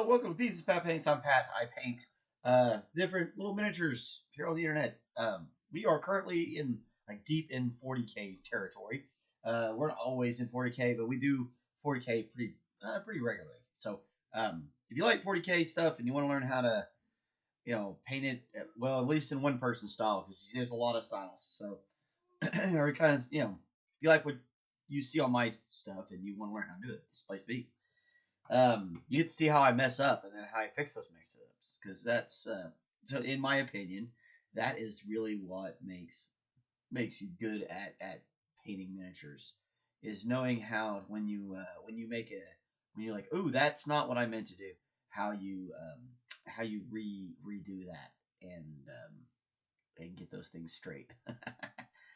Welcome to Pieces Pat Paints. I'm Pat. I paint different little miniatures here on the internet. We are currently in deep in 40K territory. We're not always in 40K, but we do 40K pretty regularly. So if you like 40K stuff and you want to learn how to paint it well, at least in one person style, because there's a lot of styles. So or kind of if you like what you see on my stuff and you want to learn how to do it, this place to be. You get to see how I mess up and then how I fix those mix-ups, because that's so in my opinion, that is really what makes you good at painting miniatures, is knowing how when you're like, ooh, that's not what I meant to do, how you redo that and get those things straight.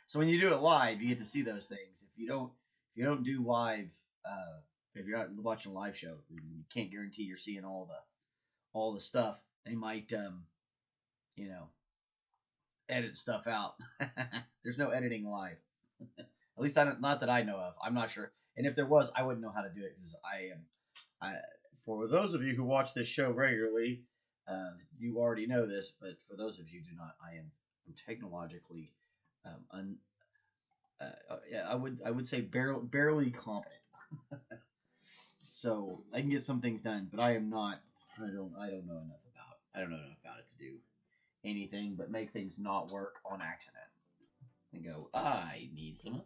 So when you do it live, you get to see those things. If you don't do live, if you're not watching a live show, you can't guarantee you're seeing all the stuff. They might edit stuff out. There's no editing live. At least not that I know of. I'm not sure. And if there was, I wouldn't know how to do it, because for those of you who watch this show regularly, you already know this, but for those of you who do not, I'm technologically I would say barely competent. So I can get some things done, but I am not. I don't know enough about it to do anything but make things not work on accident. And go, I need some.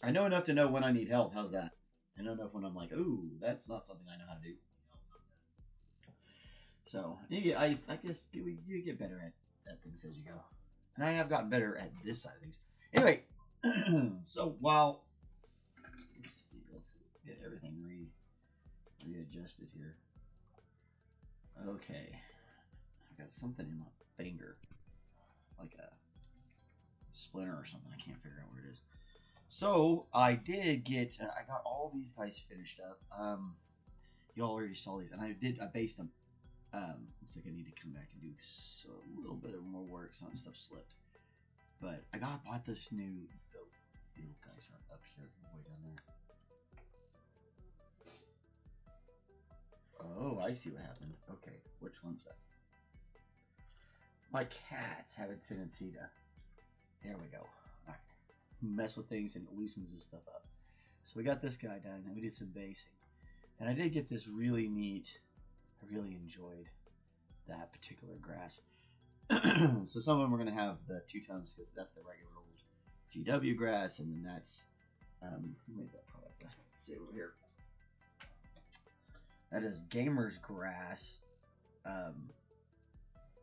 I know enough to know when I need help. How's that? I know enough when I'm like, ooh, that's not something I know how to do. So I guess you get better at things as you go, and I have gotten better at this side of things. Anyway, so while let's get everything readjusted here. Okay, I got something in my finger, like a splinter or something. I can't figure out where it is. So I did get. I got all these guys finished up. You already saw these, and I based them. Looks like I need to come back and do a little bit of more work. Some stuff slipped, but I bought this new. The guys are up here, way down there. Oh, I see what happened. Okay, which one's that? My cats have a tendency to. There we go. All right. Mess with things and it loosens this stuff up. So we got this guy done, and we did some basing, and I did get this really neat. I really enjoyed that particular grass. So some of them are going to have the 2 tones, because that's the regular old GW grass, and then that's who made that product? Let's see over here. That is Gamer's Grass.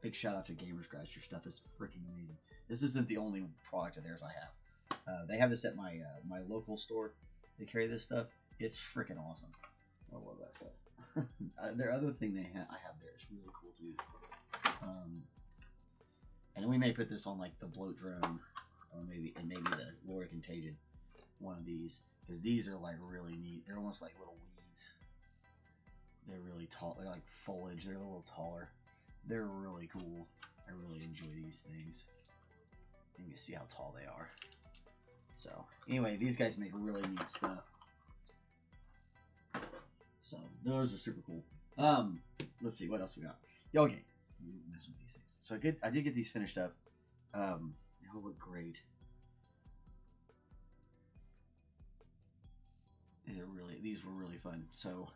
Big shout out to Gamer's Grass. Your stuff is freaking amazing. This isn't the only product of theirs I have. They have this at my local store. They carry this stuff. It's freaking awesome. I love that stuff. Their other thing I have there is really cool too. And we may put this on like the Bloat-Drone, or maybe the Lord of Contagion, one of these, because these are like really neat. They're almost like little weeds. They're really tall. They're like foliage. They're a little taller. They're really cool. I really enjoy these things. You can see how tall they are. So anyway, these guys make really neat stuff. So those are super cool. Let's see what else we got. Okay, messing with these things. So I did get these finished up. They all look great. These were really fun. So,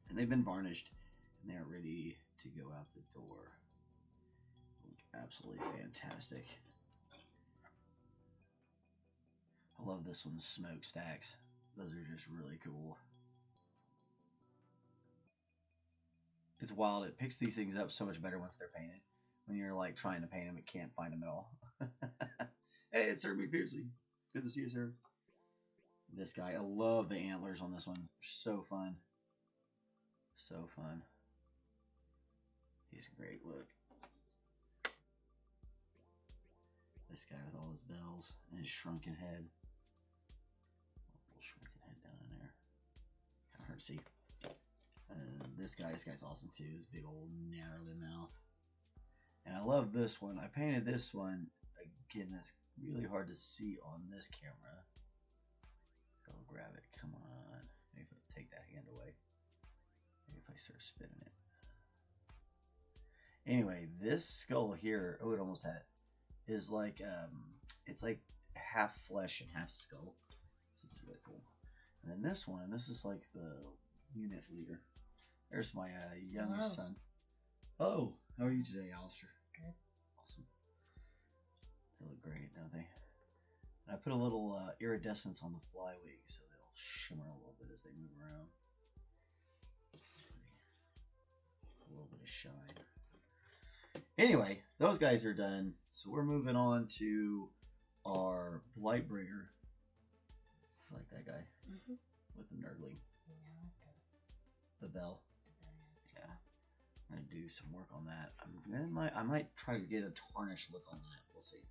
and they've been varnished, and they're ready to go out the door. Look absolutely fantastic. I love this one's smokestacks. Those are just really cool. It's wild. It picks these things up so much better once they're painted. When you're like trying to paint them, it can't find them at all. Hey, it's Sir McBeardsly. Good to see you, sir. This guy, I love the antlers on this one. They're so fun. So fun. He's great. Look. This guy with all his bells and his shrunken head. Little shrunken head down in there. Kind of hard to see. This guy's awesome too. This big old gnarly mouth. And I love this one. I painted this one. Again, that's really hard to see on this camera. I'll grab it. Come on. Maybe take that hand away. if I start spinning it. Anyway, this skull here, oh, it almost had it, is like, it's like half flesh and half skull. This is really cool. And then this one, this is like the unit leader. There's my youngest son. Oh, how are you today, Alistair? Good. Awesome. They look great, don't they? And I put a little iridescence on the flywing so they'll shimmer a little bit as they move around. A little bit of shine. Anyway, those guys are done. So we're moving on to our Blightbringer. I like that guy. Mm-hmm. With the nerdling. Yeah, the bell. Yeah. I'm going to do some work on that. I might try to get a tarnished look on that. We'll see.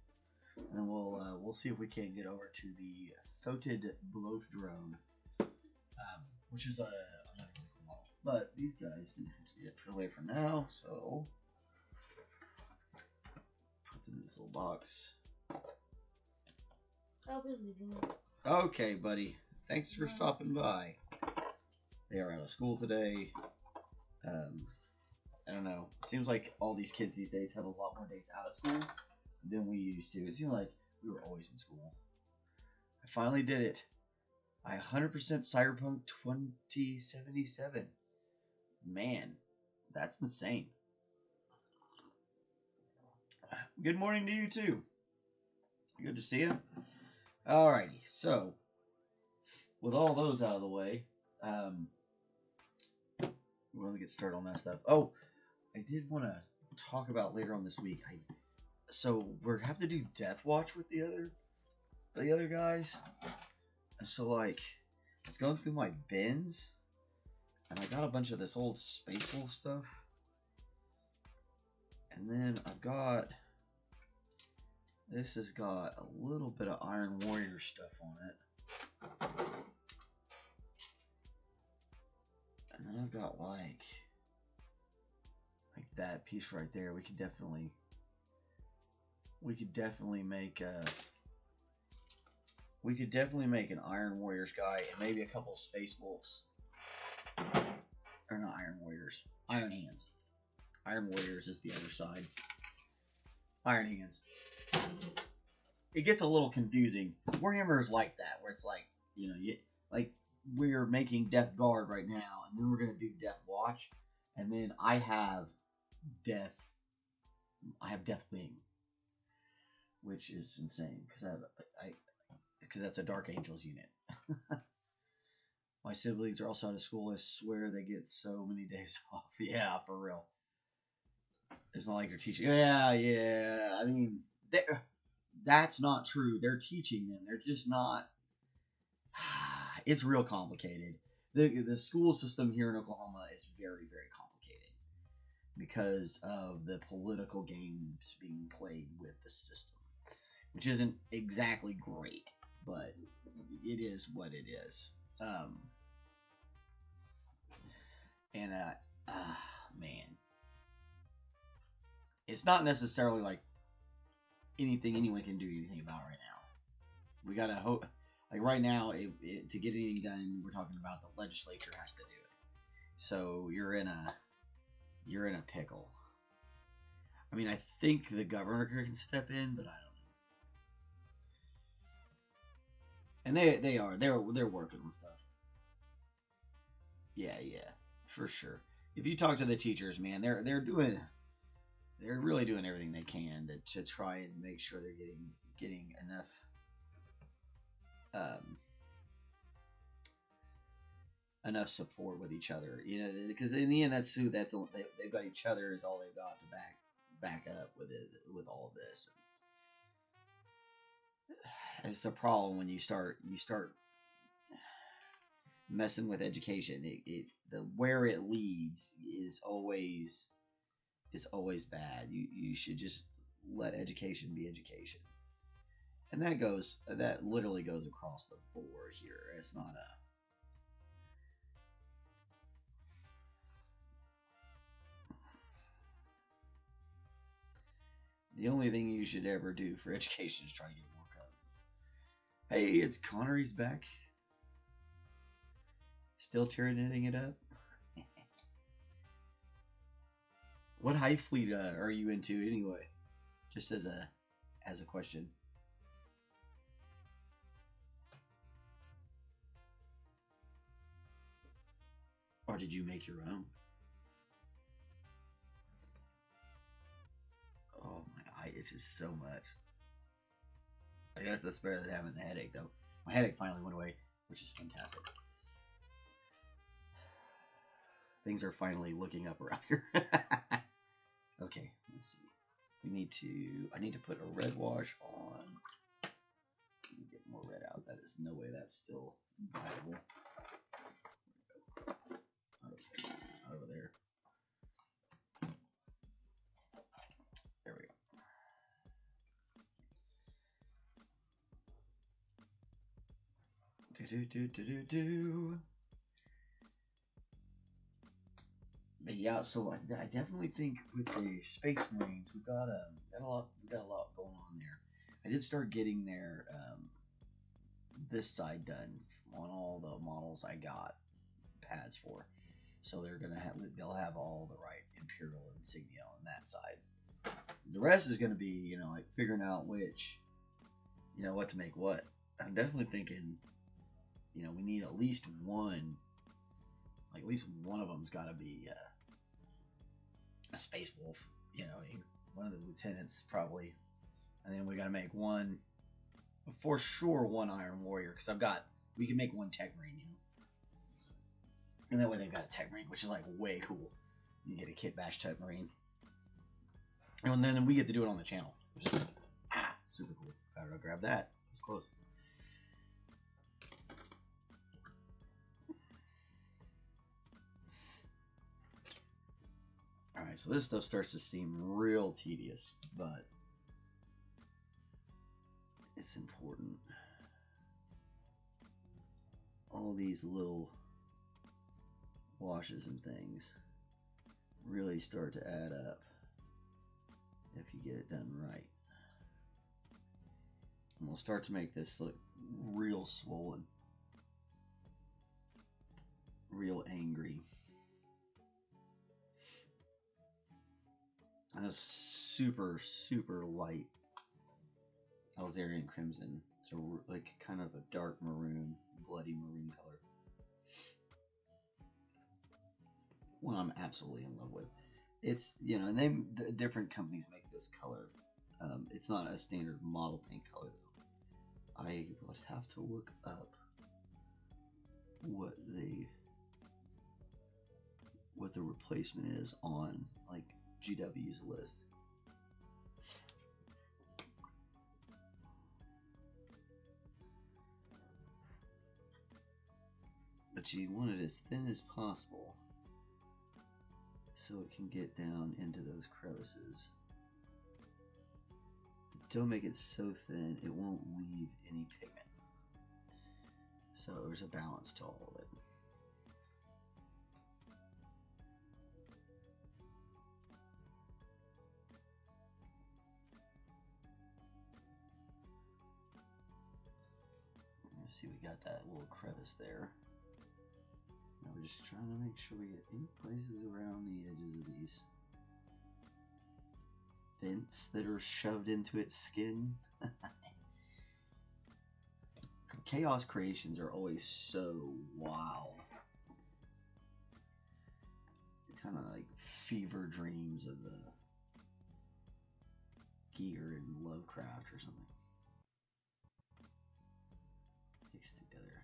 And then we'll see if we can get over to the Foetid Bloat-Drone. Which is another really cool model. But these guys can have to get put away for now, so put them in this little box. I'll be leaving. Okay, buddy. Thanks for stopping by. They are out of school today. I don't know. It seems like all these kids these days have a lot more days out of school than we used to. It seemed like we were always in school. I finally did it. I 100% Cyberpunk 2077. Man, that's insane. Good morning to you too. Good to see you. Alrighty, so with all those out of the way, we'll get started on that stuff. Oh, I did want to talk about later on this week. So we're having to do Death Watch with the other guys. So like, it's going through my bins, and I got a bunch of this old Space Wolf stuff, and then I've got this has got a little bit of Iron Warrior stuff on it, and then I've got like that piece right there. We could definitely make an Iron Warriors guy and maybe a couple Space Wolves. Or not Iron Warriors. Iron Hands. Iron Warriors is the other side. Iron Hands. It gets a little confusing. Warhammer is like that, where it's like, like we're making Death Guard right now, and then we're going to do Death Watch, and then I have Death Wing, which is insane, because that's a Dark Angels unit. My siblings are also out of school. I swear they get so many days off. Yeah, for real. It's not like they're teaching. Yeah. I mean, that's not true. They're teaching them. They're just not. It's real complicated. The school system here in Oklahoma is very, very complicated because of the political games being played with the system, which isn't exactly great, but it is what it is. Man, it's not necessarily like anything anyone can do anything about right now. We gotta hope. Like right now, to get anything done, we're talking about the legislature has to do it. So you're in a pickle. I mean, I think the governor can step in, but I don't know. And they're working with stuff. Yeah, for sure. If you talk to the teachers, man, they're really doing everything they can to try and make sure they're getting enough support with each other, because in the end they've got each other is all they've got to back up with all of this. It's the problem when you start messing with education. Where it leads is always bad. You should just let education be education. And that literally goes across the board here. It's not the only thing you should ever do for education is try to get more cut. Hey, it's Connor. He's back. Still tyranneting it up. What high fleet are you into anyway? Just as a question. Or did you make your own? Oh, my eye itches so much. I guess that's better than having the headache, though. My headache finally went away, which is fantastic. Things are finally looking up around here. Okay, let's see. I need to put a red wash on. Let me get more red out. That is no way that's still viable. Okay, over there. There we go. But yeah, so I definitely think with the Space Marines, we got a lot going on there. I did start getting their this side done on all the models I got pads for, so they'll have all the right Imperial insignia on that side. The rest is going to be like figuring out which what to make what. I'm definitely thinking we need at least one. Like, at least one of them's got to be a Space Wolf, one of the lieutenants probably, and then we got to make one, for sure, one Iron Warrior, because we can make one Tech Marine, and that way they've got a Tech Marine, which is like way cool. You get a Kit Bash Tech Marine, and then we get to do it on the channel, which is super cool. Gotta grab that. It's close. Alright, so this stuff starts to seem real tedious, but it's important. All these little washes and things really start to add up if you get it done right. And we'll start to make this look real swollen, real angry. And a super, super light Alzarian Crimson. So like kind of a dark maroon, bloody maroon color. One I'm absolutely in love with. It's, and different companies make this color. It's not a standard model paint color though. I would have to look up what the replacement is on like GW's list. But you want it as thin as possible so it can get down into those crevices. Don't make it so thin it won't leave any pigment. So there's a balance to all of it. See, we got that little crevice there. Now we're just trying to make sure we get any places around the edges of these vents that are shoved into its skin. Chaos creations are always so wild. Kind of like fever dreams of the Giger and Lovecraft or something. Mixed together.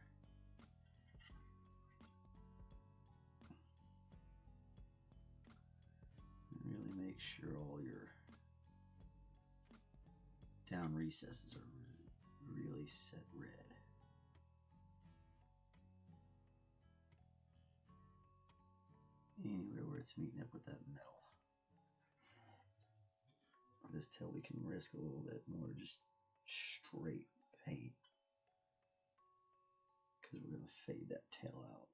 Really make sure all your down recesses are really set red. Anywhere where it's meeting up with that metal. This tail we can risk a little bit more just straight paint, because we're going to fade that tail out.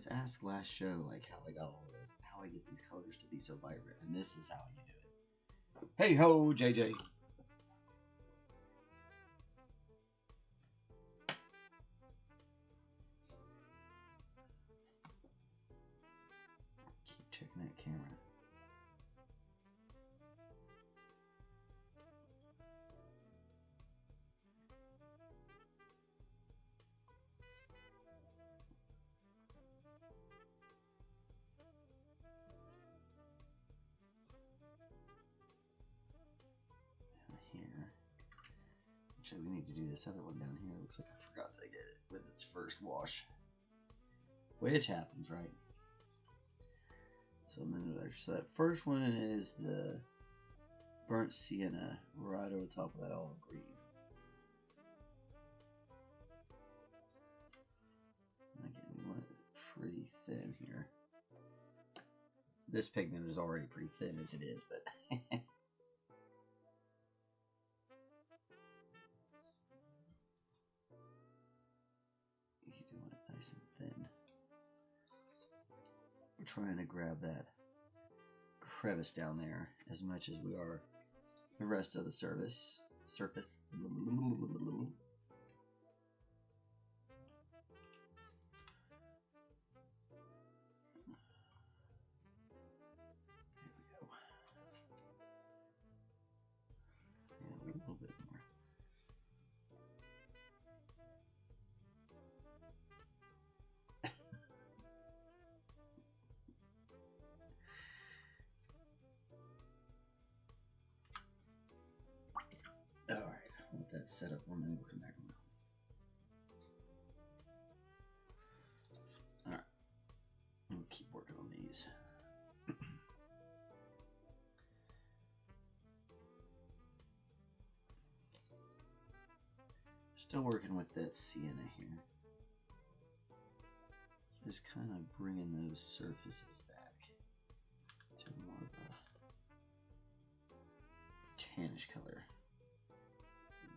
guys asked last show like how I got all this, how I get these colors to be so vibrant, and this is how you do it. Hey ho, JJ. Keep checking that camera. Here. Actually, we need to do this other one down here. Looks like I forgot to get it with its first wash. Which happens, right? So, so that first one is the burnt sienna right over the top of that olive green. Again, we want it pretty thin here. This pigment is already pretty thin as it is, but you do want it nice and thin. We're trying to grab that crevice down there as much as we are the rest of the surface. A little bit more. All right, let that set up one, then we'll come back on that. All right, we'll keep working on these. Still working with that sienna here. Just kind of bringing those surfaces back to more of a tannish color.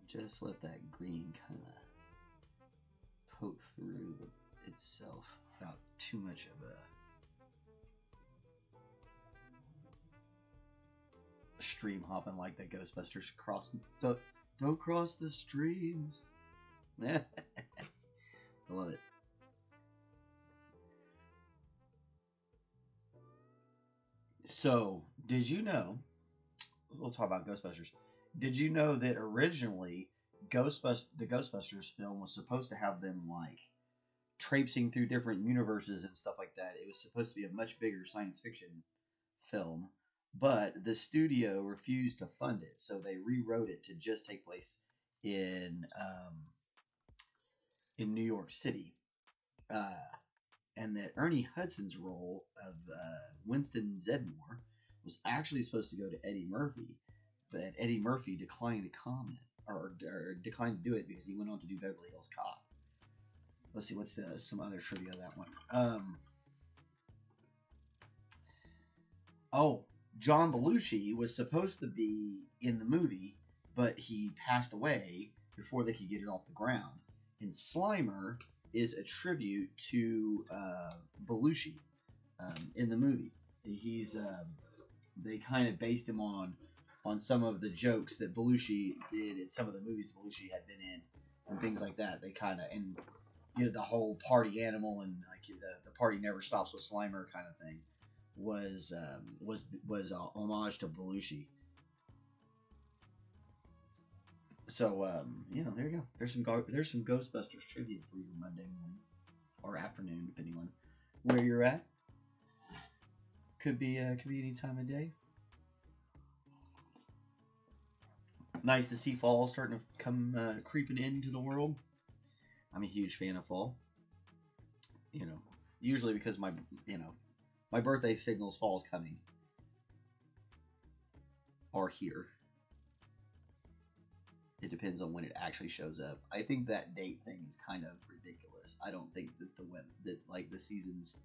Just let that green kind of poke through itself without too much of a stream hopping like the Ghostbusters crossing. Don't cross the streams. I love it. So, did you know? We'll talk about Ghostbusters. Did you know that originally the Ghostbusters film was supposed to have them like traipsing through different universes and stuff like that? It was supposed to be a much bigger science fiction film, but the studio refused to fund it, so they rewrote it to just take place in New York City. And that Ernie Hudson's role of Winston Zeddemore was actually supposed to go to Eddie Murphy, but Eddie Murphy declined to comment or declined to do it because he went on to do Beverly Hills Cop. Let's see, what's some other trivia of that one? John Belushi was supposed to be in the movie, but he passed away before they could get it off the ground. And Slimer is a tribute to Belushi in the movie. He's they kind of based him on some of the jokes that Belushi did in some of the movies Belushi had been in and things like that. They kind of, and you know, the whole party animal and like the party never stops with Slimer kind of thing was homage to Belushi. So you know, there you go. There's some Ghostbusters trivia for you Monday morning or afternoon, depending on where you're at. Could be any time of day. Nice to see fall starting to come creeping into the world. I'm a huge fan of fall. You know, usually because my birthday signals fall's coming or here. It depends on when it actually shows up. I think that date thing is kind of ridiculous. I don't think that the seasons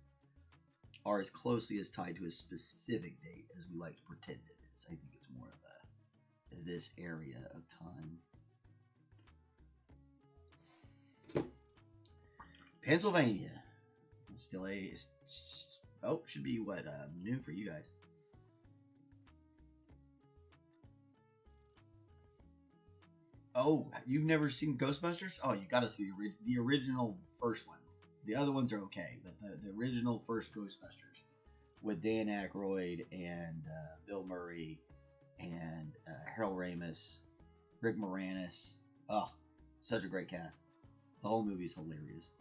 are as closely as tied to a specific date as we like to pretend it is. I think it's more of this area of time. Pennsylvania. Still a... Oh, should be what? Noon for you guys. Oh, you've never seen Ghostbusters? Oh, you got to see the original first one. The other ones are okay, but the original first Ghostbusters with Dan Aykroyd and Bill Murray and Harold Ramis, Rick Moranis. Oh, such a great cast. The whole movie's hilarious.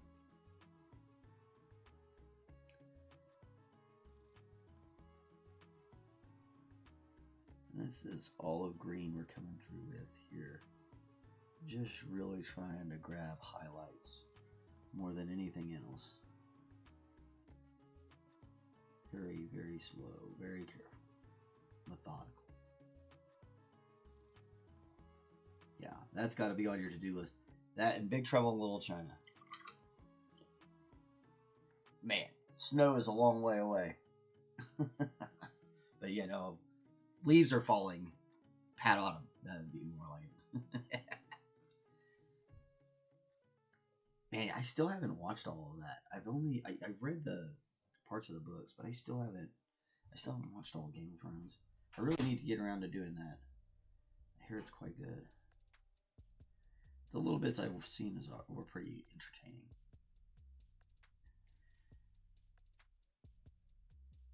This is olive green we're coming through with here. Just really trying to grab highlights more than anything else. Very, very slow, very careful, methodical. Yeah, that's got to be on your to-do list. That and Big Trouble in Little China. Man, snow is a long way away. But you know, leaves are falling. Pat Autumn. That'd be more like it. Man, I still haven't watched all of that. I've read the parts of the books, but I still haven't watched all of Game of Thrones. I really need to get around to doing that. I hear it's quite good. The little bits I've seen were pretty entertaining.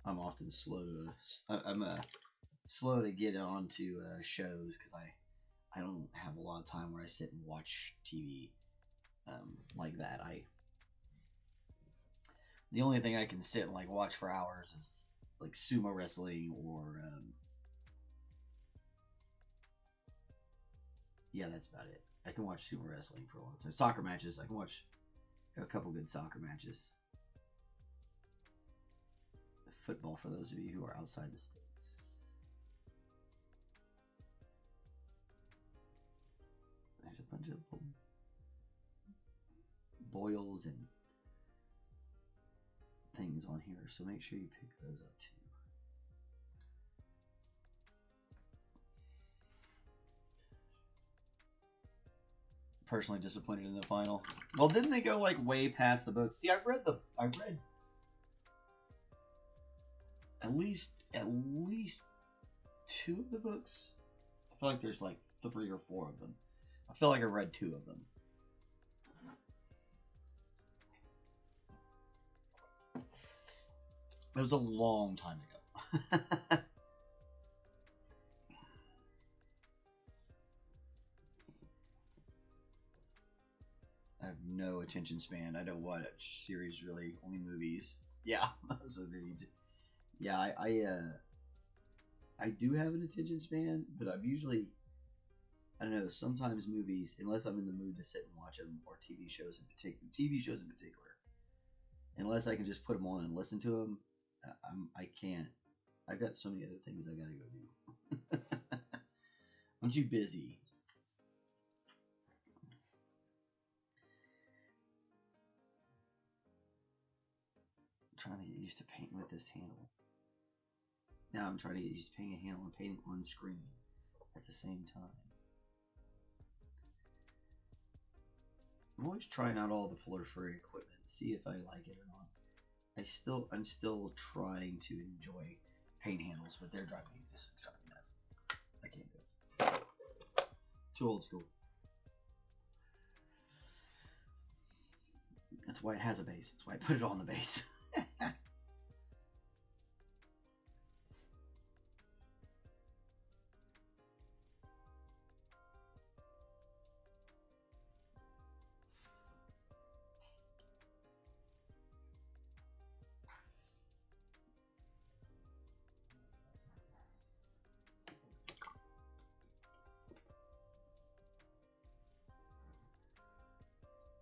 I'm often slow to get onto shows because I don't have a lot of time where I sit and watch TV like that. The only thing I can sit and like watch for hours is like sumo wrestling or yeah, that's about it. I can watch sumo wrestling for a long time. Soccer matches, I can watch a couple good soccer matches. Football for those of you who are outside the States. There's a bunch of little boils and things on here, so make sure you pick those up too. Personally disappointed in the final. Well, didn't they go like way past the book? See, I've read at least two of the books. I feel like there's like 3 or 4 of them. I feel like I read 2 of them. It was a long time ago. I have no attention span. I don't watch series really, only movies. Yeah, yeah. I do have an attention span, but I'm usually, I don't know. Sometimes movies, unless I'm in the mood to sit and watch them, or TV shows in particular, unless I can just put them on and listen to them, I can't. I've got so many other things I gotta go do. I'm too busy. Trying to get used to painting with this handle. Now I'm trying to get used to painting a handle and painting on screen at the same time. I'm always trying out all the periphery equipment, see if I like it or not. I'm still trying to enjoy paint handles, but they're driving me nuts. I can't do it. Too old school. That's why it has a base. That's why I put it on the base.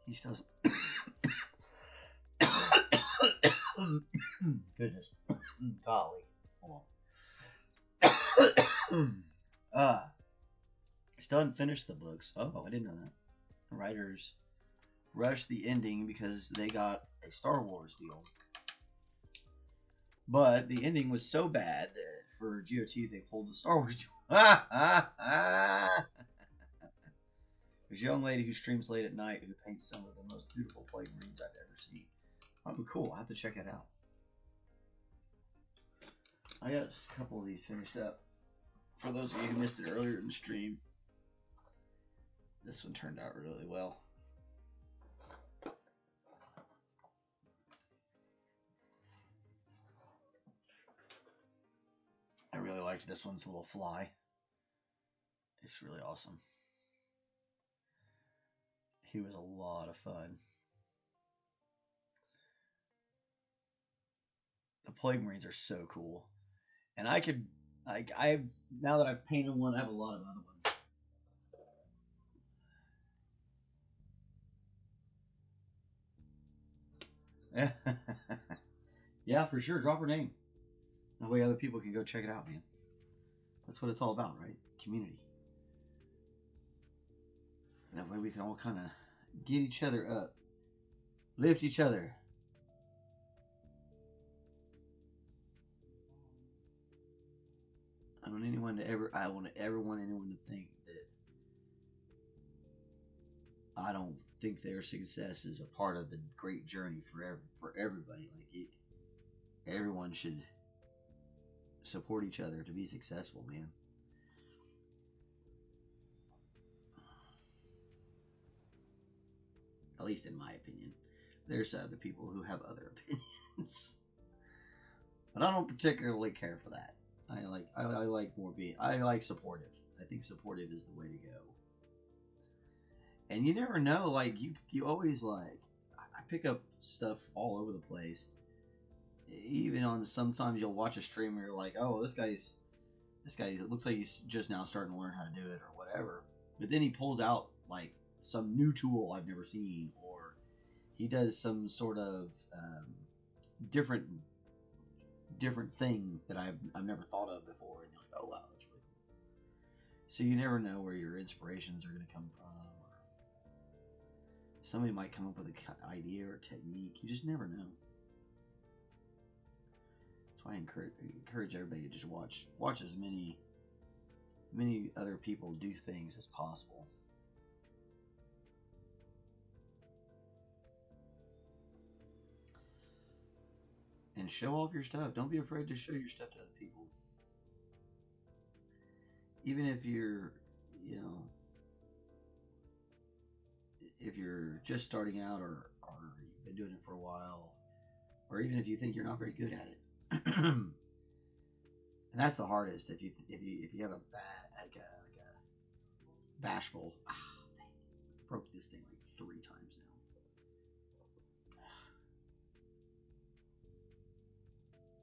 He still doesn't. Goodness. Golly. Hold on. Still haven't finished the books. Oh, I didn't know that. The writers rushed the ending because they got a Star Wars deal. But the ending was so bad that for GOT they pulled the Star Wars deal. There's a young lady who streams late at night who paints some of the most beautiful flame greens I've ever seen. Oh, cool. I'll have to check it out. I got just a couple of these finished up. For those of you who missed it earlier in the stream, this one turned out really well. I really liked this one's little fly. It's really awesome. He was a lot of fun. The Plague Marines are so cool. And I could, now that I've painted one, I have a lot of other ones. Yeah, for sure. Drop her name. That way other people can go check it out, man. That's what it's all about, right? Community. That way we can all kind of get each other up. Lift each other. I want anyone to anyone to think that I don't think their success is a part of the great journey for everybody. Like everyone should support each other to be successful, man. At least in my opinion. There's other people who have other opinions, but I don't particularly care for that. I like supportive. I think supportive is the way to go. And you never know, like you always like I pick up stuff all over the place. Even on sometimes you'll watch a stream and you're like, oh, this guy's it looks like he's just now starting to learn how to do it or whatever. But then he pulls out like some new tool I've never seen, or he does some sort of different thing that I've never thought of before, and you're like, oh wow, that's really cool. So you never know where your inspirations are going to come from, or somebody might come up with an idea or technique. You just never know. That's why I encourage everybody to just watch as many other people do things as possible. And show off your stuff. Don't be afraid to show your stuff to other people. Even if you're, if you're just starting out or you've been doing it for a while, or even if you think you're not very good at it. And that's the hardest. If you have a bad, a bashful, broke this thing like 3 times now.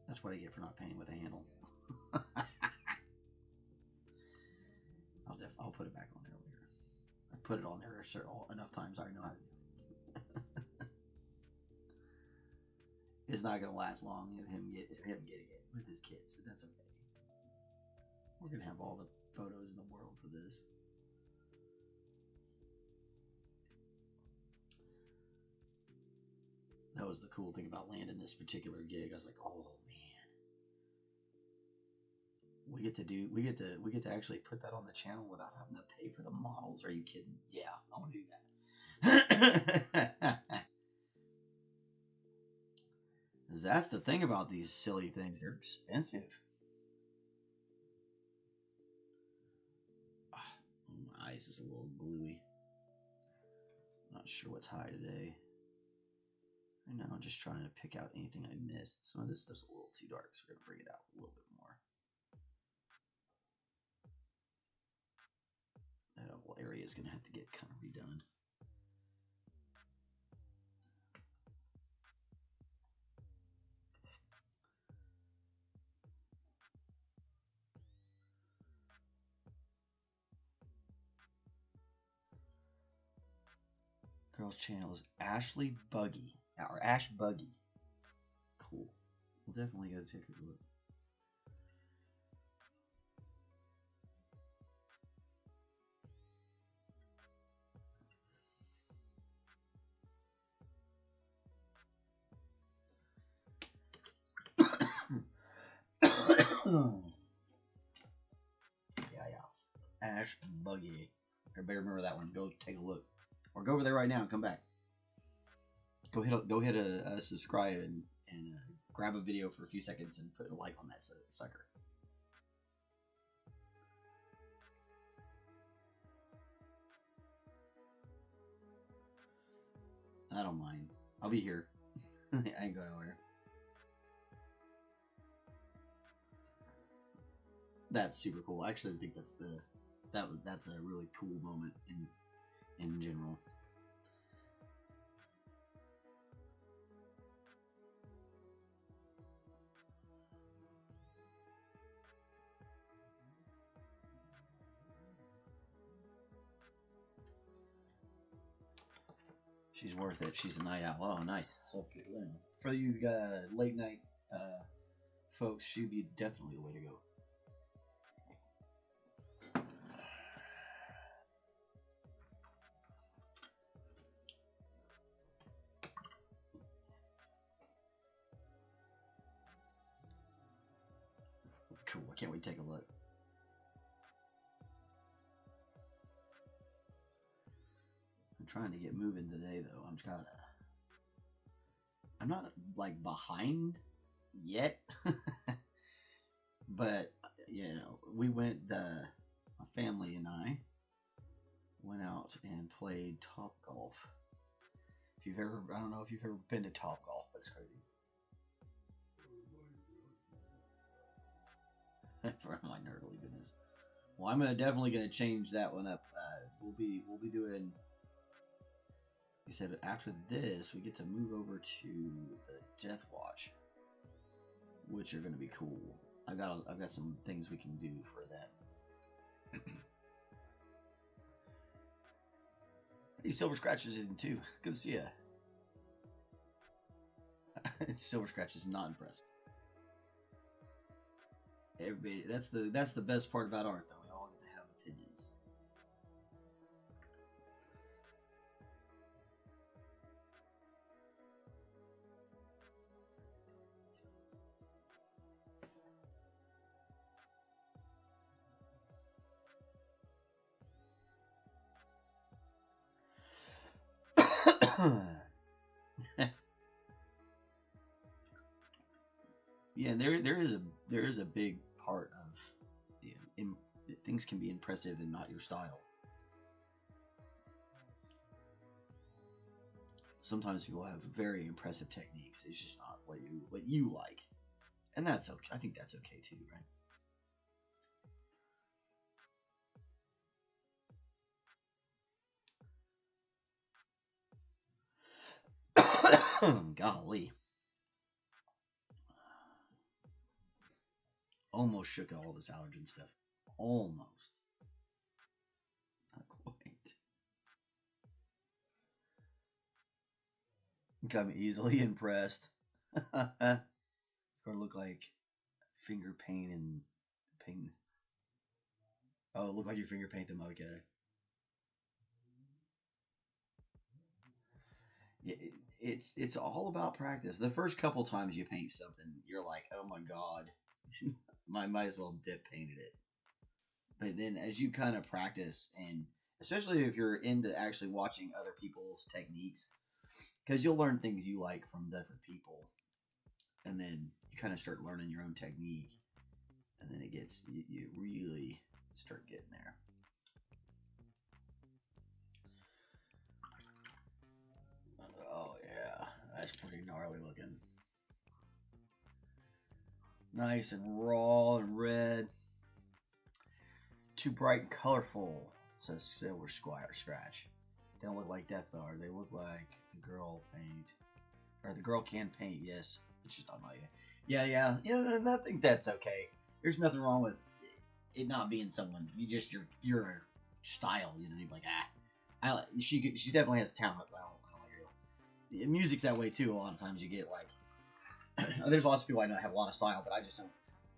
That's what I get for not painting with a handle. I'll put it back on there later. I put it on there enough times I know how to do it. It's not going to last long of him getting it with his kids, but that's okay. We're going to have all the photos in the world for this. That was the cool thing about landing this particular gig. I was like, oh man. We get to actually put that on the channel without having to pay for the models. Are you kidding? Yeah, I want to do that. That's the thing about these silly things. They're expensive. My eyes is a little gluey. Not sure what's high today. Right now I'm just trying to pick out anything I missed. Some of this stuff's a little too dark, so we're going to bring it out a little bit more. That whole area is going to have to get kind of redone. Girl's channel is Ashley Buggy, or Ash Buggy. Cool. We'll definitely go take a look. Yeah. Ash Buggy. Everybody remember that one. Go take a look. Or go over there right now and come back. go hit a subscribe and grab a video for a few seconds and put a like on that sucker. I don't mind. I'll be here. I ain't going nowhere. That's super cool. I actually think that's that's a really cool moment in general. She's worth it. She's a night owl. Oh, nice. So, you know, for you late night folks, she'd be definitely the way to go. Cool. I can't wait to take a look. I'm trying to get moving today, though. I'm not like behind yet, but you know, we went. My family and I went out and played Top Golf. If you've ever, I don't know if you've ever been to Top Golf, but it's crazy. For my nerdly goodness. Well, I'm definitely gonna change that one up. We'll be doing. He said after this we get to move over to the Death Watch, which are gonna be cool. I've got some things we can do for that. Hey, Silver Scratch is in too. Good to see ya. Silver Scratch is not impressed. Everybody, that's the best part about art, though. We all get to have opinions. Yeah, there is a big part of, you know, things can be impressive and not your style. Sometimes people have very impressive techniques. It's just not what you like, and that's okay. I think that's okay too, right? Golly. Almost shook all this allergen stuff. Almost. Not quite. Got me easily impressed. It's going to look like finger paint and paint. Oh, it looked like your finger paint them. Okay. Yeah, it's all about practice. The first couple times you paint something, you're like, oh my god, might as well dip painted it. But then as you kind of practice, and especially if you're into actually watching other people's techniques, because you'll learn things you like from different people, and then you kind of start learning your own technique, and then it gets you really start getting there. Oh yeah, that's pretty gnarly looking. Nice and raw and red. Too bright and colorful, says Silver Scratch. They don't look like Death Star. They look like the girl paint. Or the girl can paint, yes. It's just not my... Yeah, I think that's okay. There's nothing wrong with it not being someone. Your style, you know. You're like, she definitely has talent. But I don't like her. Music's that way too. A lot of times you get like, there's lots of people I know that have a lot of style, but I just don't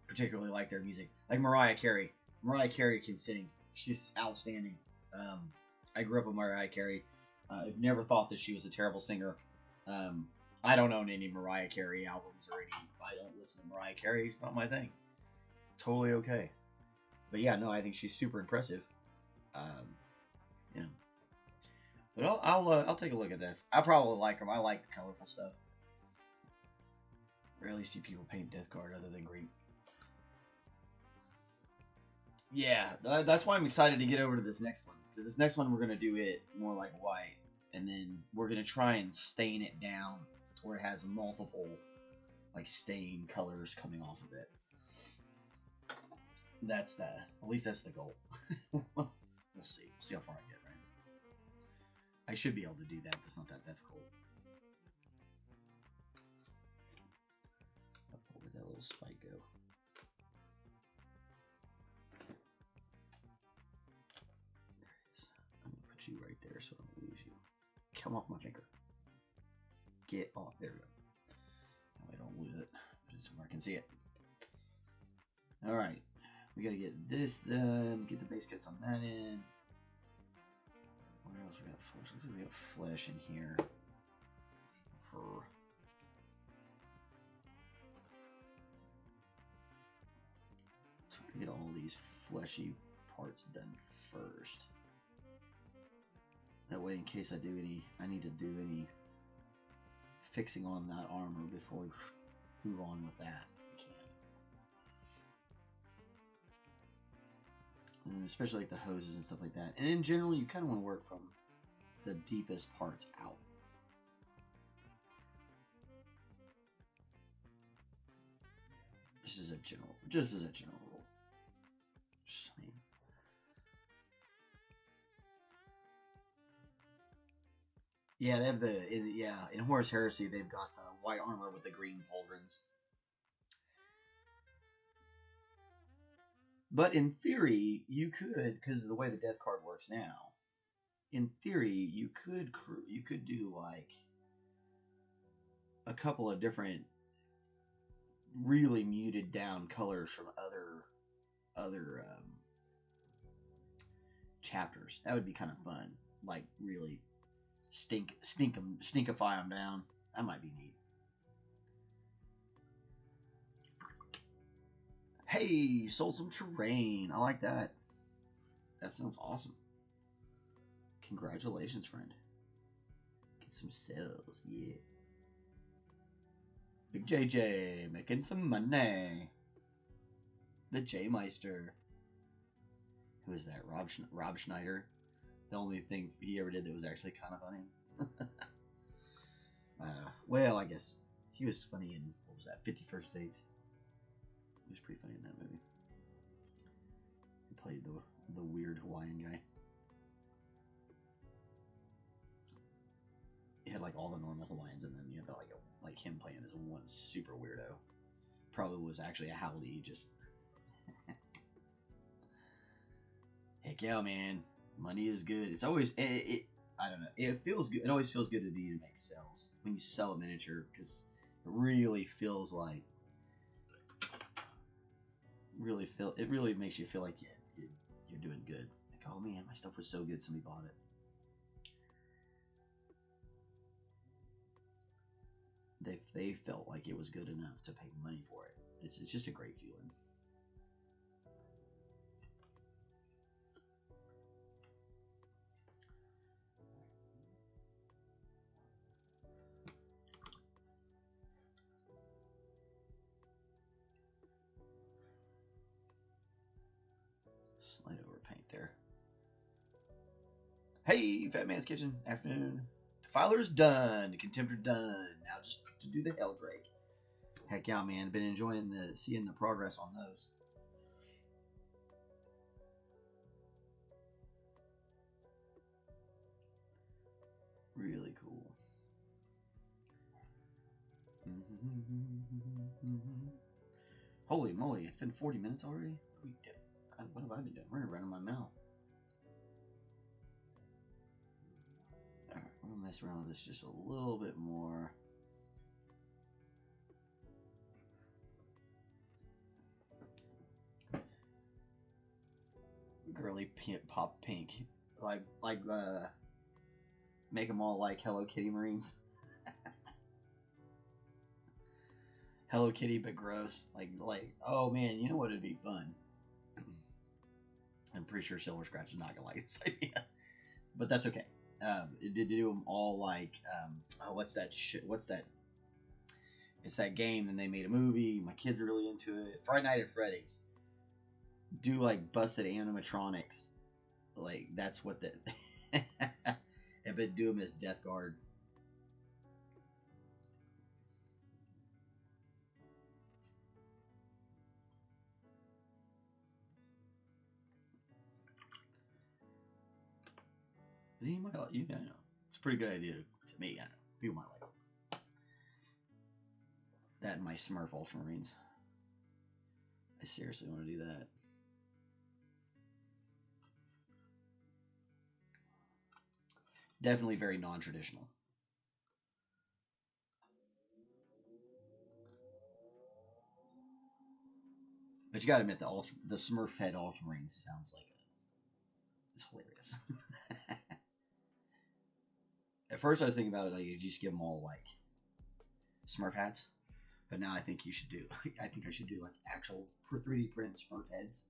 particularly like their music. Like Mariah Carey. Mariah Carey can sing. She's outstanding. I grew up with Mariah Carey. I've never thought that she was a terrible singer. I don't own any Mariah Carey albums or any. I don't listen to Mariah Carey. It's not my thing. Totally okay. But yeah, no, I think she's super impressive. You know, But I'll take a look at this. I probably like them. I like the colorful stuff. Rarely see people paint Death Guard other than green. Yeah, that's why I'm excited to get over to this next one. Because this next one we're gonna do it more like white, and then we're gonna try and stain it down where it has multiple like stain colors coming off of it. That's at least that's the goal. We'll see. We'll see how far I get, right? I should be able to do that. That's not that difficult. Where'd that little spike go? There it is. I'm gonna put you right there so I don't lose you. Come off my finger. Get off. There we go. That way I don't lose it. Put it somewhere I can see it. Alright. We gotta get this done. Get the base cuts on that end. Where else we got flesh? Looks like we got flesh in here. So I'm gonna get all these fleshy parts done first. That way, in case I need to do any fixing on that armor before we move on with that. And especially like the hoses and stuff like that. And in general, you kind of want to work from the deepest parts out. Just as a general rule. Just, I mean, yeah, they have in Horus Heresy they've got the white armor with the green pauldrons. But in theory, you could, because of the way the death card works now, in theory, you could do like a couple of different really muted down colors from other chapters. That would be kind of fun. Like really stinkify them down. That might be neat. Hey, sold some terrain. I like that. That sounds awesome. Congratulations, friend. Get some sales, yeah. Big JJ making some money. The J Meister. Who is that? Rob Schneider. The only thing he ever did that was actually kind of funny. Well, I guess he was funny in, what was that, 51st Dates? He was pretty funny in that movie. He played the weird Hawaiian guy. You had like all the normal Hawaiians, and then you had like him playing as one super weirdo. Probably was actually a Howley, just heck yeah, man. Money is good. It's always I don't know. It feels good. It always feels good to make sales when you sell a miniature, because it really feels like it really makes you feel like you're doing good. Like, oh man, my stuff was so good, somebody bought it. They felt like it was good enough to pay money for it. It's just a great feeling. Slide over paint there. Hey, Fat Man's Kitchen. Afternoon. Defiler's done. The Contemptor done. Now just to do the Helldrake. Heck yeah, man. Been enjoying seeing the progress on those. Really cool. Holy moly, it's been 40 minutes already? What have I been doing? We're running my mouth. Alright, I'm going to mess around with this just a little bit more. Girly pop pink. Make them all like Hello Kitty Marines. Hello Kitty, but gross. Like, oh man, you know what would be fun? I'm pretty sure Silver Scratch is not gonna like this idea, but that's okay. Did do them all like oh, what's that shit? What's that? It's that game, and they made a movie. My kids are really into it. Friday Night at Freddy's. Do like busted animatronics, like that's what the. But do them as Death Guard. You might like, you know, it's a pretty good idea to me. I know people might like it. That and my Smurf Ultramarines. I seriously want to do that. Definitely very non-traditional. But you gotta admit, the Smurf head Ultramarines sounds like it's hilarious. At first, I was thinking about it like you just give them all like Smurf hats, but now I think you should do. I think I should do like actual for 3D print Smurf heads,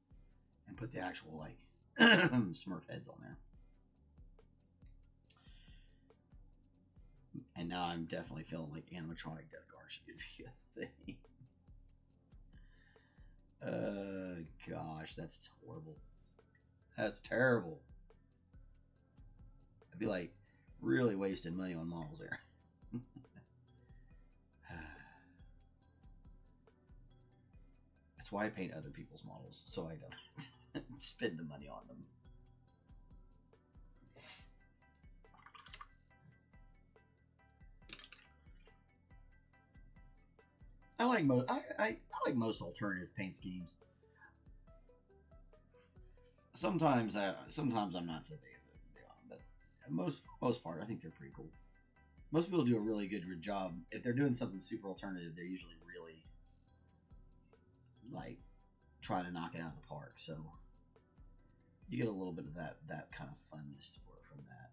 and put the actual like Smurf heads on there. And now I'm definitely feeling like animatronic Death Guard should be a thing. Gosh, that's horrible. That's terrible. I'd be like really wasting money on models there. That's why I paint other people's models, so I don't spend the money on them. I like most. I like most alternative paint schemes. Sometimes I'm not so big of it, but most part I think they're pretty cool. Most people do a really good job. If they're doing something super alternative, they're usually really like trying to knock it out of the park. So you get a little bit of that kind of funness from that.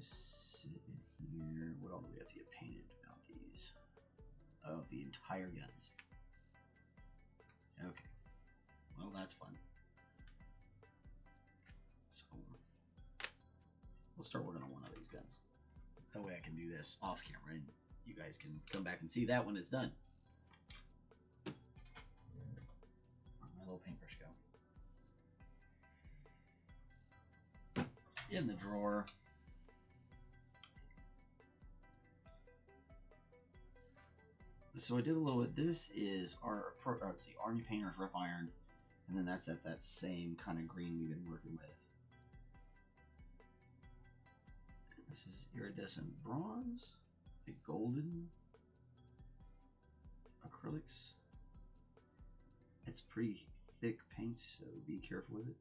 Sit in here. What all do we have to get painted about these? Oh, the entire guns. Okay. Well, that's fun. So, let's start working on one of these guns. That way I can do this off camera and you guys can come back and see that when it's done. Where'd my little paintbrush go? In the drawer. So I did a little bit. This is our let's see, Army Painter's Rough Iron, and then that's at that same kind of green we've been working with. And this is iridescent bronze, a golden acrylics. It's pretty thick paint, so be careful with it.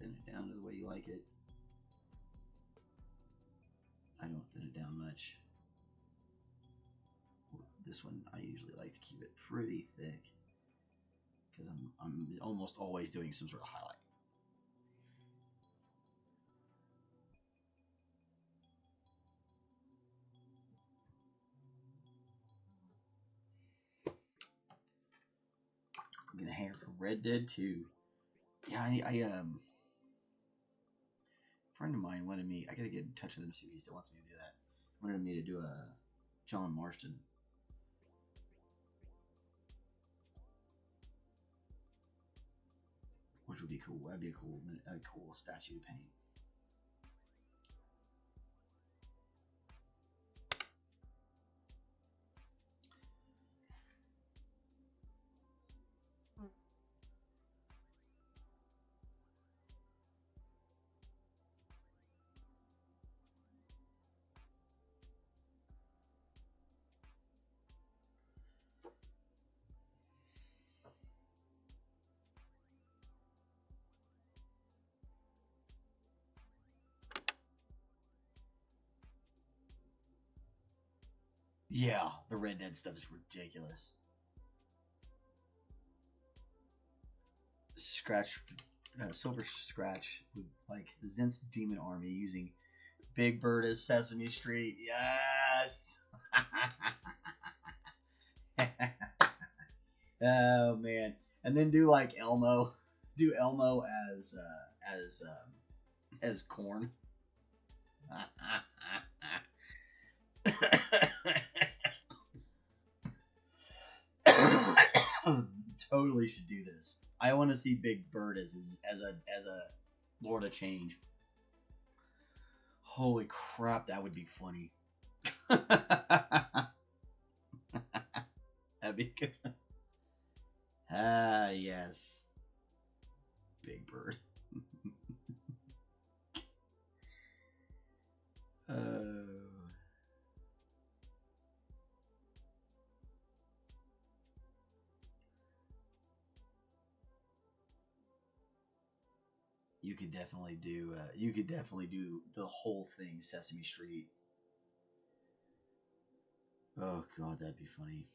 Thin it down to the way you like it. I don't thin it down much. This one I usually like to keep it pretty thick because I'm almost always doing some sort of highlight. I'm gonna hair for Red Dead 2. Yeah, a friend of mine wanted me. I gotta get in touch with him and see if he still wants me to do that. Wanted me to do a John Marston. Which would be cool. That'd be a cool statue to paint. Yeah, the Red Dead stuff is ridiculous. Silver Scratch with like Zint's Demon Army using Big Bird as Sesame Street. Yeah, Yes. Oh man. And then do like Elmo. Do Elmo as corn. Totally should do this. I want to see Big Bird as a Lord of Change. Holy crap, that would be funny. That'd be good. Ah, yes. Big Bird. You could definitely do. You could definitely do the whole thing, Sesame Street. Oh god, that'd be funny.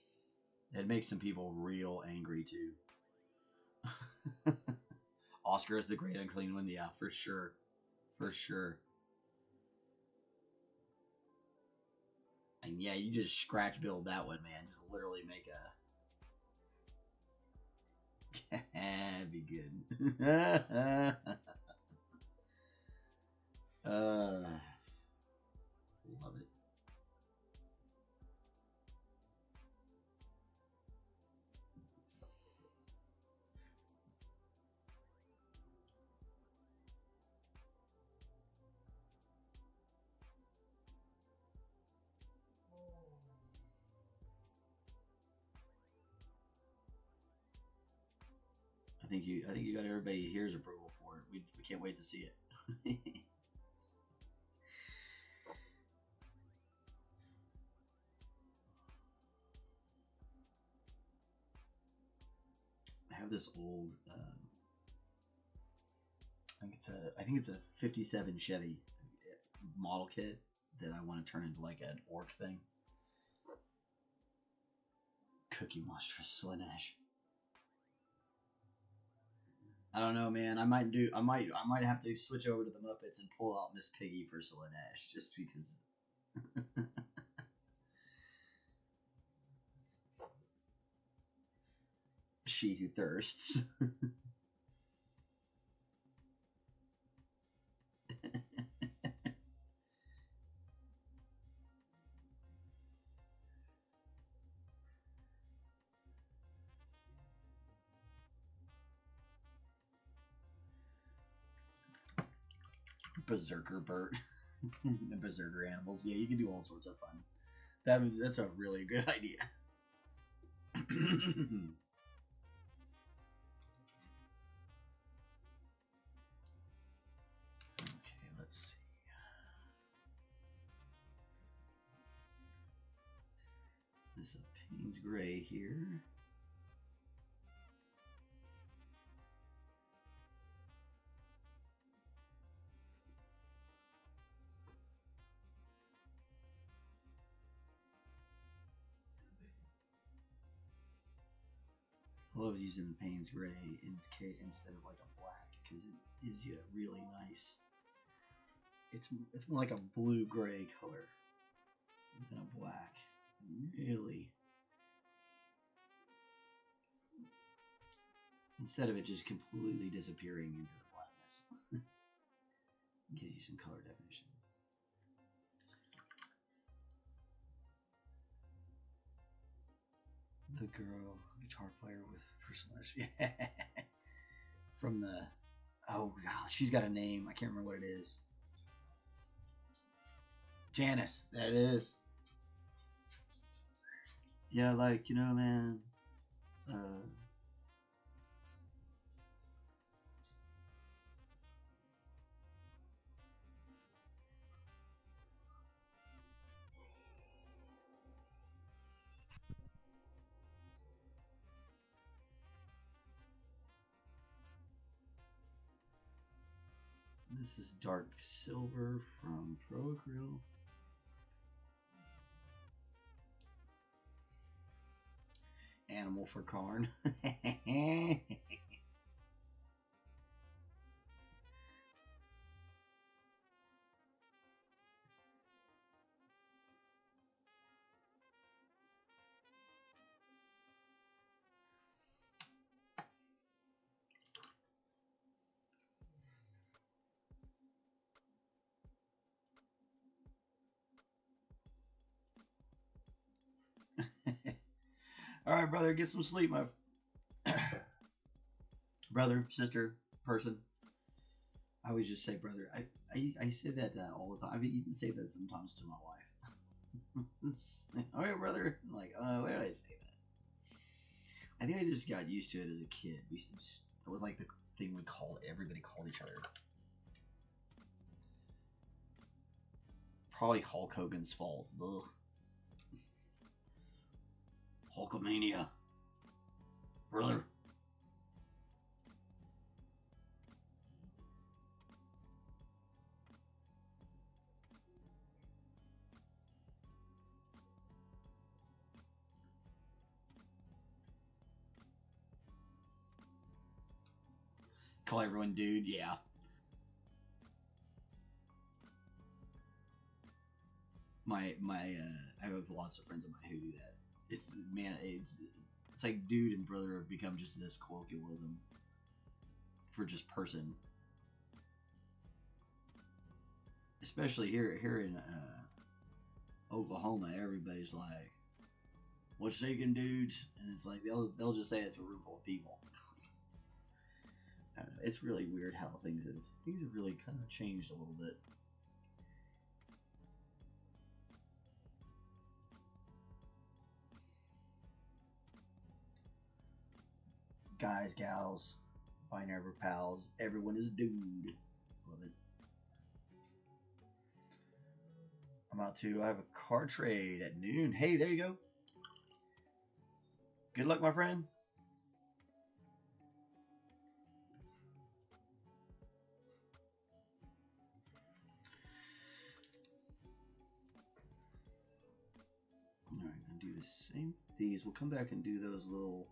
It'd make some people real angry too. Oscar is the great unclean one, yeah, for sure, for sure. And yeah, you just scratch build that one, man. Just literally make a. That'd be good. Love it. I think you got everybody here's approval for it. We can't wait to see it. I have this old I think it's a 57 Chevy model kit that I want to turn into like an orc thing. Cookie Monster Slanesh. I don't know, man. I might have to switch over to the Muppets and pull out Miss Piggy for Slanesh just because. She who thirsts. Berserker Bert. And Berserker animals. Yeah, you can do all sorts of fun. That's a really good idea. Okay, let's see. This is Payne's Gray here. I love using Payne's Gray instead of like a black because it gives you a really nice. It's more like a blue gray color than a black. Really, instead of it just completely disappearing into the blackness, it gives you some color definition. The girl guitar player with personality. From the oh god, she's got a name. I can't remember what it is. Janice, that it is. Yeah, like, you know, man. This is Dark Silver from Procreal. Animal for Karn. All right, brother, get some sleep, my brother, sister, person. I always just say brother. I say that all the time. I even say that sometimes to my wife. All right, brother. I'm like, why did I say that? I think I just got used to it as a kid. We used to just, it was like the thing we called, everybody called each other. Probably Hulk Hogan's fault. Ugh. Hulkamania. Brother. Call everyone dude, yeah. I have lots of friends of mine who do that. It's like dude and brother have become just this colloquialism for just person. Especially here in Oklahoma, everybody's like, "What's shaking, dudes?" And it's like they'll just say it to a room full of people. I don't know, it's really weird how things have really kind of changed a little bit. Guys, gals, binary pals, everyone is dude. Love it. I have a card trade at noon. Hey, there you go. Good luck, my friend. Alright, I'm gonna do the same. These, we'll come back and do those little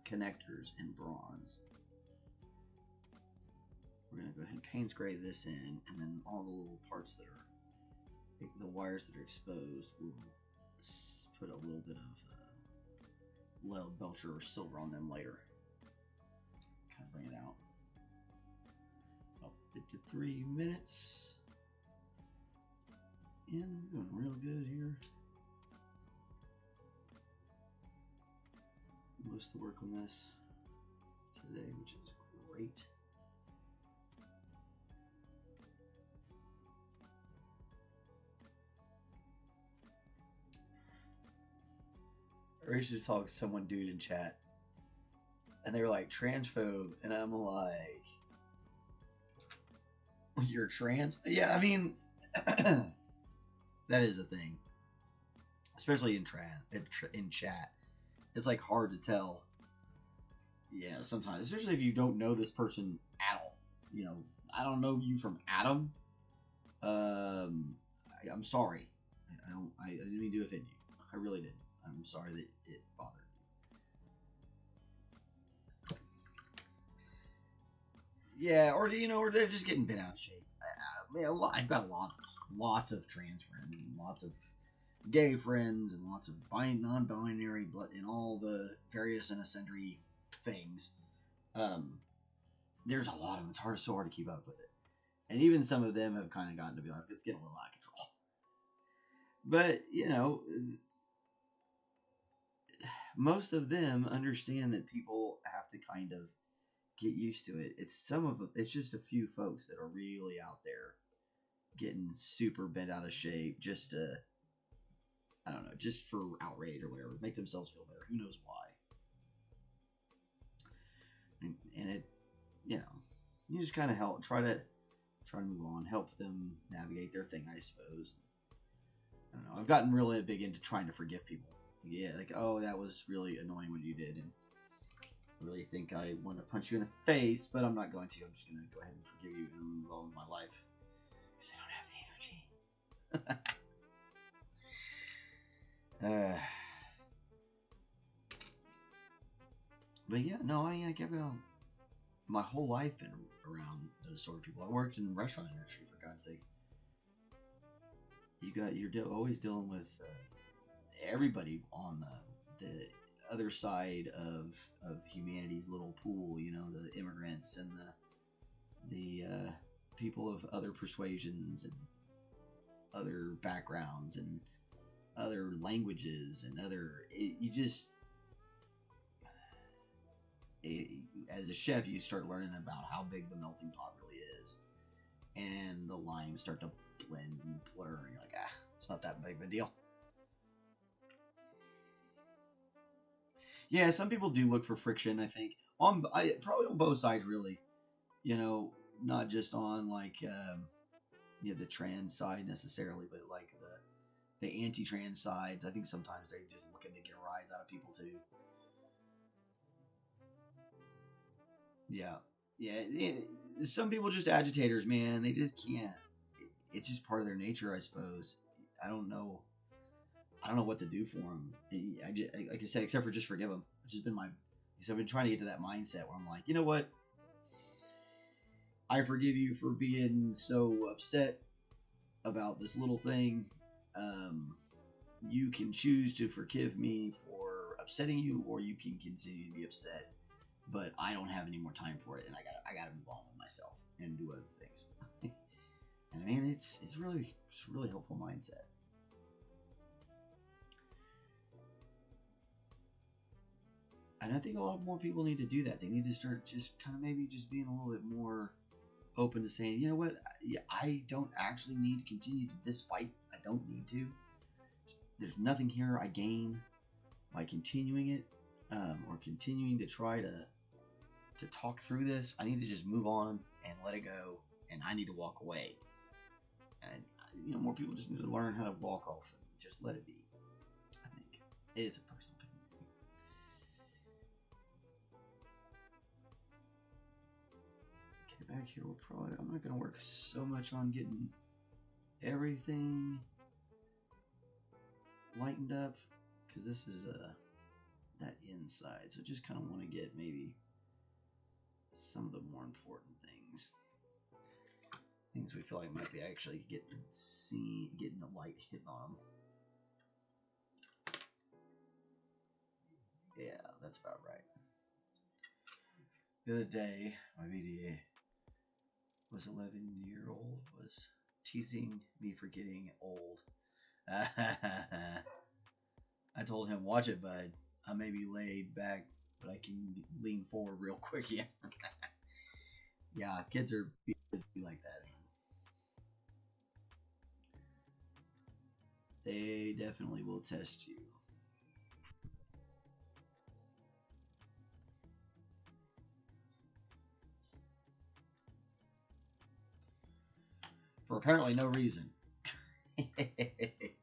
connectors in bronze. We're going to go ahead and Payne's Gray this in, and then all the little parts that are, the wires that are exposed, we'll put a little bit of Loud Belcher or silver on them later. Kind of bring it out. About 53 minutes. And we're doing real good here. Most of the work on this today, which is great. I used to talk to someone dude in chat, and they were like transphobe, and I'm like, you're trans? Yeah, I mean, that is a thing, especially in chat. It's like hard to tell. Yeah, sometimes, especially if you don't know this person at all. You know, I don't know you from Adam. I'm sorry. I didn't mean to offend you. I really didn't. I'm sorry that it bothered you. Yeah, or or they're just getting bent out of shape. I've got lots of trans friends, and lots of gay friends, and lots of non-binary, and all the various and sundry things. There's a lot of them. It's so hard to keep up with it, and even some of them have kind of gotten to be like, it's getting a little out of control. But most of them understand that people have to kind of get used to it. It's just a few folks that are really out there getting super bent out of shape just to, I don't know, just for outrage or whatever, make themselves feel better. Who knows why? And it, you just kind of try to move on, help them navigate their thing, I suppose. I don't know. I've gotten really big into trying to forgive people. Yeah, like, oh, that was really annoying what you did, and I really think I want to punch you in the face, but I'm not going to. I'm just going to go ahead and forgive you and move on with my life, because I don't have the energy. But yeah, no, I've my whole life been around those sort of people. I worked in the restaurant industry, for God's sakes. You're always dealing with everybody on the other side of humanity's little pool, the immigrants and the people of other persuasions and other backgrounds, and other languages and you just as a chef, you start learning about how big the melting pot really is, and the lines start to blend and blur, and you're like, it's not that big of a deal. Yeah, some people do look for friction, I think. Probably on both sides, really. You know, not just on like the trans side necessarily, but like the anti-trans sides. I think sometimes they're just looking to get a rise out of people too. Yeah. Some people just agitators, man. They just can't. It's just part of their nature, I suppose. I don't know what to do for them. Like I said, except for just forgive them. It's just been because I've been trying to get to that mindset where I'm like, you know what? I forgive you for being so upset about this little thing. You can choose to forgive me for upsetting you, or you can continue to be upset. But I don't have any more time for it, and I gotta move on with myself and do other things. And I mean, it's a really helpful mindset. And I think a lot more people need to do that. They need to start just kind of maybe just being a little bit more open to saying, you know what, I don't actually need to continue this fight. I don't need to. There's nothing here I gain by continuing it, or continuing to try to talk through this. I need to just move on and let it go, and I need to walk away. And more people just need to learn how to walk off and just let it be. I think it's a personal opinion. Okay, back here I'm not going to work so much on getting everything lightened up, because this is that inside, so just kind of want to get maybe some of the more important things we feel like might be actually getting the light hitting on them. Yeah, that's about right. The other day, my VDA was 11-year-old was teasing me for getting old. I told him, watch it, bud. I may be laid back, but I can lean forward real quick. Yeah. Yeah, kids are be like that, man. They definitely will test you. For apparently no reason. Alright.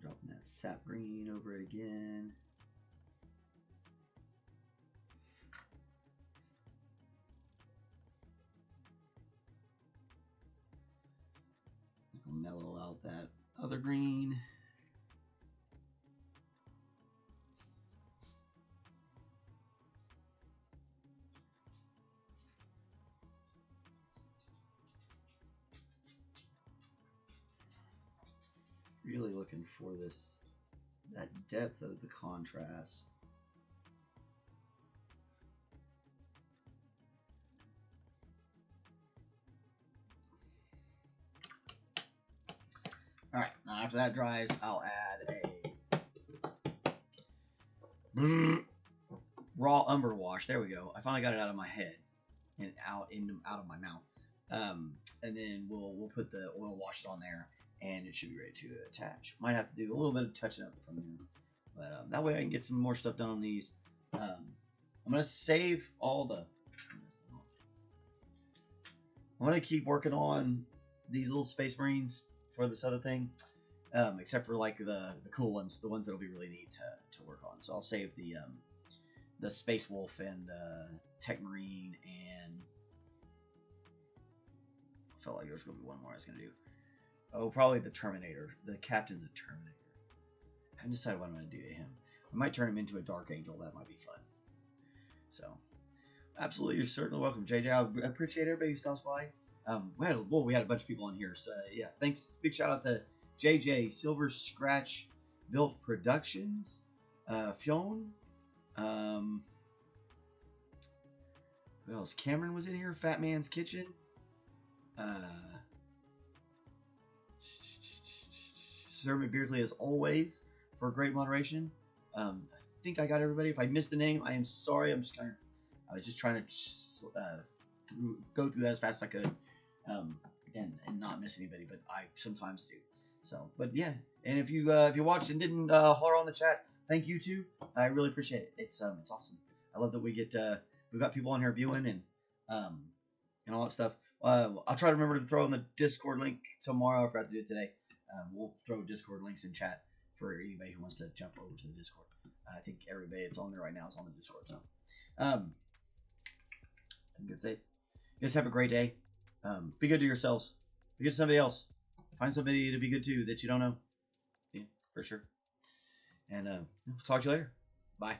Dropping that sap green over it again. Mellow out that other green. Really looking for that depth of the contrast. All right, now after that dries, I'll add a raw umber wash. There we go. I finally got it out of my head and out of my mouth. And then we'll put the oil washes on there, and it should be ready to attach. Might have to do a little bit of touching up from there, but that way I can get some more stuff done on these. I'm gonna save all the. I'm gonna keep working on these little Space Marines for this other thing, except for like the cool ones, the ones that'll be really neat to work on. So I'll save the Space Wolf and Tech Marine, and I felt like there was gonna be one more I was gonna do. Oh, probably the Terminator. The Captain's a Terminator. I haven't decided what I'm gonna do to him. I might turn him into a Dark Angel. That might be fun. So, absolutely, you're certainly welcome, JJ. I appreciate everybody who stops by. We had a bunch of people on here, so yeah, thanks. Big shout out to JJ, Silver Scratch Built Productions, Fionn, Who else? Cameron was in here. Fat Man's Kitchen. Sir McBeardsly, as always, for great moderation. I think I got everybody. If I missed a name, I am sorry. I was just trying to go through that as fast as I could, and not miss anybody. But I sometimes do. So, but yeah. And if you watched and didn't holler on the chat, thank you too. I really appreciate it. It's awesome. I love that we've got people on here viewing and all that stuff. I'll try to remember to throw in the Discord link tomorrow. I forgot to do it today. We'll throw Discord links in chat for anybody who wants to jump over to the Discord. I think everybody that's on there right now is on the Discord. So, I think that's it. You guys have a great day. Be good to yourselves. Be good to somebody else. Find somebody to be good to that you don't know. Yeah, for sure. And we'll talk to you later. Bye.